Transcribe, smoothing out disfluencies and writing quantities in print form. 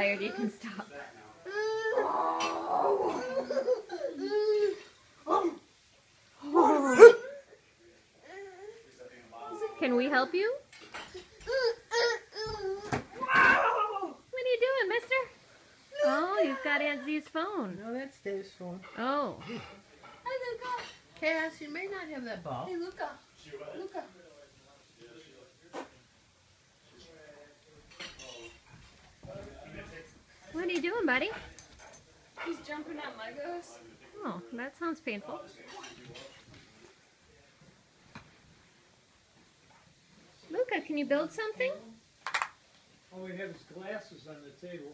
tired, you can stop. Can we help you? What are you doing, mister? Oh, you've got Aunt Z's phone. No, that's Dave's phone. Oh. Hi, Luca. Cass, you may not have that ball. Hey, Luca. Luca. What are you doing, buddy? He's jumping on Legos. Oh, that sounds painful. Luca, can you build something? All we have is glasses on the table.